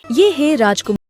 ये है राजकुमार।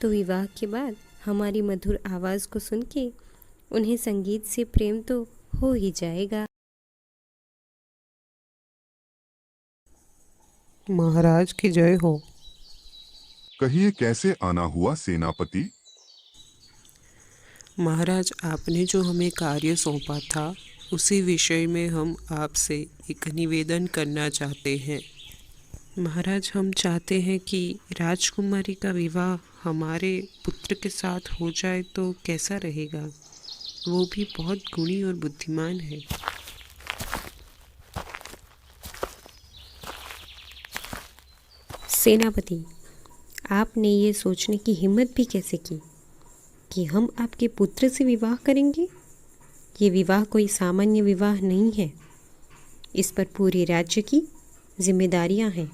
तो विवाह के बाद हमारी मधुर आवाज़ को सुन के उन्हें संगीत से प्रेम तो हो ही जाएगा। महाराज की जय हो। कहिए कैसे आना हुआ सेनापति? महाराज, आपने जो हमें कार्य सौंपा था उसी विषय में हम आपसे एक निवेदन करना चाहते हैं। महाराज, हम चाहते हैं कि राजकुमारी का विवाह हमारे पुत्र के साथ हो जाए तो कैसा रहेगा? वो भी बहुत गुणी और बुद्धिमान है। सेनापति, आपने ये सोचने की हिम्मत भी कैसे की कि हम आपके पुत्र से विवाह करेंगे? ये विवाह कोई सामान्य विवाह नहीं है। इस पर पूरे राज्य की जिम्मेदारियां हैं।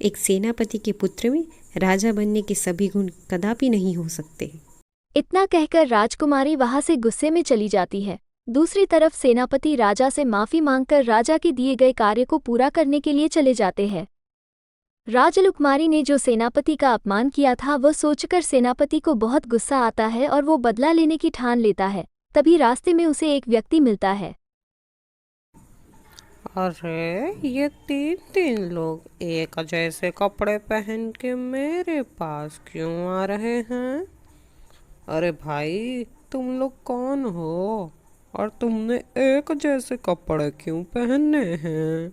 एक सेनापति के पुत्र में राजा बनने के सभी गुण कदापि नहीं हो सकते। इतना कहकर राजकुमारी वहां से गुस्से में चली जाती है। दूसरी तरफ सेनापति राजा से माफी मांगकर राजा के दिए गए कार्य को पूरा करने के लिए चले जाते हैं। राजकुमारी ने जो सेनापति का अपमान किया था वह सोचकर सेनापति को बहुत गुस्सा आता है और वो बदला लेने की ठान लेता है। तभी रास्ते में उसे एक व्यक्ति मिलता है। अरे, ये तीन लोग एक जैसे कपड़े पहन के मेरे पास क्यों आ रहे हैं? अरे भाई, तुम लोग कौन हो और तुमने एक जैसे कपड़े क्यों पहने हैं?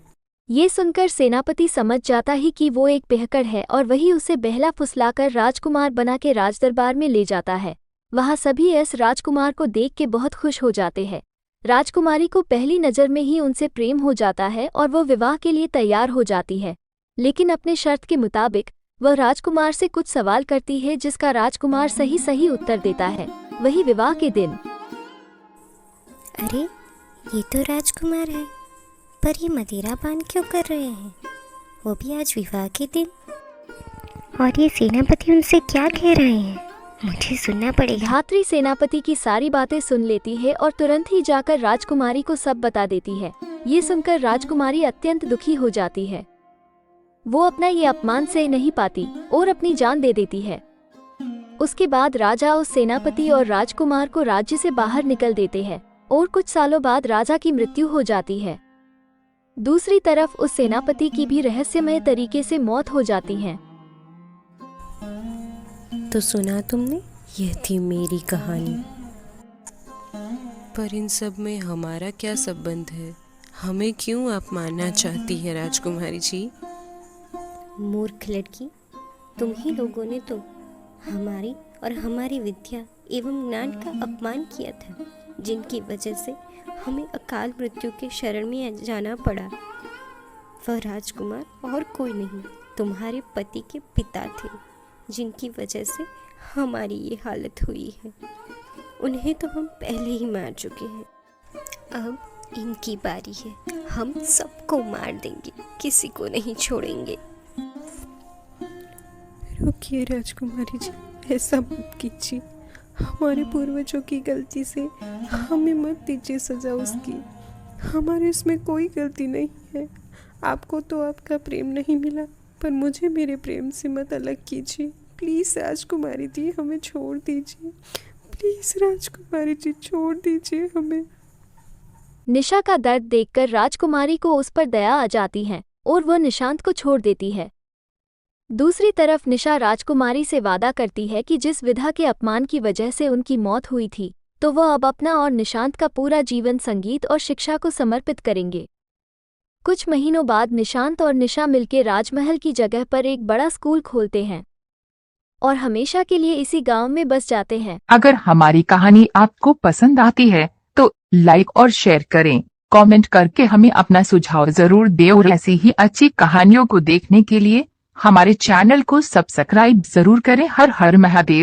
ये सुनकर सेनापति समझ जाता ही कि वो एक पिहकड़ है और वही उसे बहला फुसलाकर राजकुमार बना के राजदरबार में ले जाता है। वहाँ सभी इस राजकुमार को देख के बहुत खुश हो जाते हैं। राजकुमारी को पहली नज़र में ही उनसे प्रेम हो जाता है और वो विवाह के लिए तैयार हो जाती है। लेकिन अपने शर्त के मुताबिक वह राजकुमार से कुछ सवाल करती है जिसका राजकुमार सही सही उत्तर देता है। वही विवाह के दिन। अरे, ये तो राजकुमार है, पर ये मदिरा पान क्यों कर रहे हैं? वो भी आज विवाह के दिन। और ये सेनापति उनसे क्या कह रहे हैं? मुझे सुनना पड़ेगा। धात्री सेनापति की सारी बातें सुन लेती है और तुरंत ही जाकर राजकुमारी को सब बता देती है। ये सुनकर राजकुमारी अत्यंत दुखी हो जाती है। वो अपना ये अपमान सह नहीं पाती और अपनी जान दे देती है। उसके बाद राजा उस सेनापति और राजकुमार को राज्य से बाहर निकल देते हैं और कुछ सालों बाद राजा की मृत्यु हो जाती है। दूसरी तरफ उस सेनापति की भी रहस्यमय तरीके से मौत हो जाती है। तो सुना तुमने, यह थी मेरी कहानी। पर इन सब में हमारा क्या संबंध है? हमें क्यों आप मारना चाहती है राजकुमारी जी? मूर्ख लड़की, तुम ही लोगों ने तो हमारी और हमारी विद्या एवं ज्ञान का अपमान किया था, जिनकी वजह से हमें अकाल मृत्यु के शरण में जाना पड़ा। वह राजकुमार और कोई नहीं, तुम्हारे पति के पिता थे, जिनकी वजह से हमारी ये हालत हुई है। उन्हें तो हम पहले ही मार चुके हैं। अब इनकी बारी है। हम सबको मार देंगे, किसी को नहीं छोड़ेंगे। रुकिए राजकुमारी जी, ऐसा मत कीजिए। हमारे पूर्वजों की गलती से हमें मत दीजिए सजा उसकी। हमारे इसमें कोई गलती नहीं है। आपको तो आपका प्रेम नहीं मिला, पर मुझे मेरे प्रेम से मत अलग कीजिए। प्लीज़ राजकुमारी जी, हमें छोड़ दीजिए। प्लीज़ राजकुमारी जी, छोड़ दीजिए हमें। निशा का दर्द देखकर राजकुमारी को उस पर दया आ जाती है और वह निशांत को छोड़ देती है। दूसरी तरफ निशा राजकुमारी से वादा करती है कि जिस विधा के अपमान की वजह से उनकी मौत हुई थी, तो वह अब अपना और निशांत का पूरा जीवन संगीत और शिक्षा को समर्पित करेंगे। कुछ महीनों बाद निशांत और निशा मिलकर राजमहल की जगह पर एक बड़ा स्कूल खोलते हैं और हमेशा के लिए इसी गांव में बस जाते हैं। अगर हमारी कहानी आपको पसंद आती है तो लाइक और शेयर करें, कमेंट करके हमें अपना सुझाव जरूर दें और ऐसी ही अच्छी कहानियों को देखने के लिए हमारे चैनल को सब्सक्राइब जरूर करें। हर हर महादेव।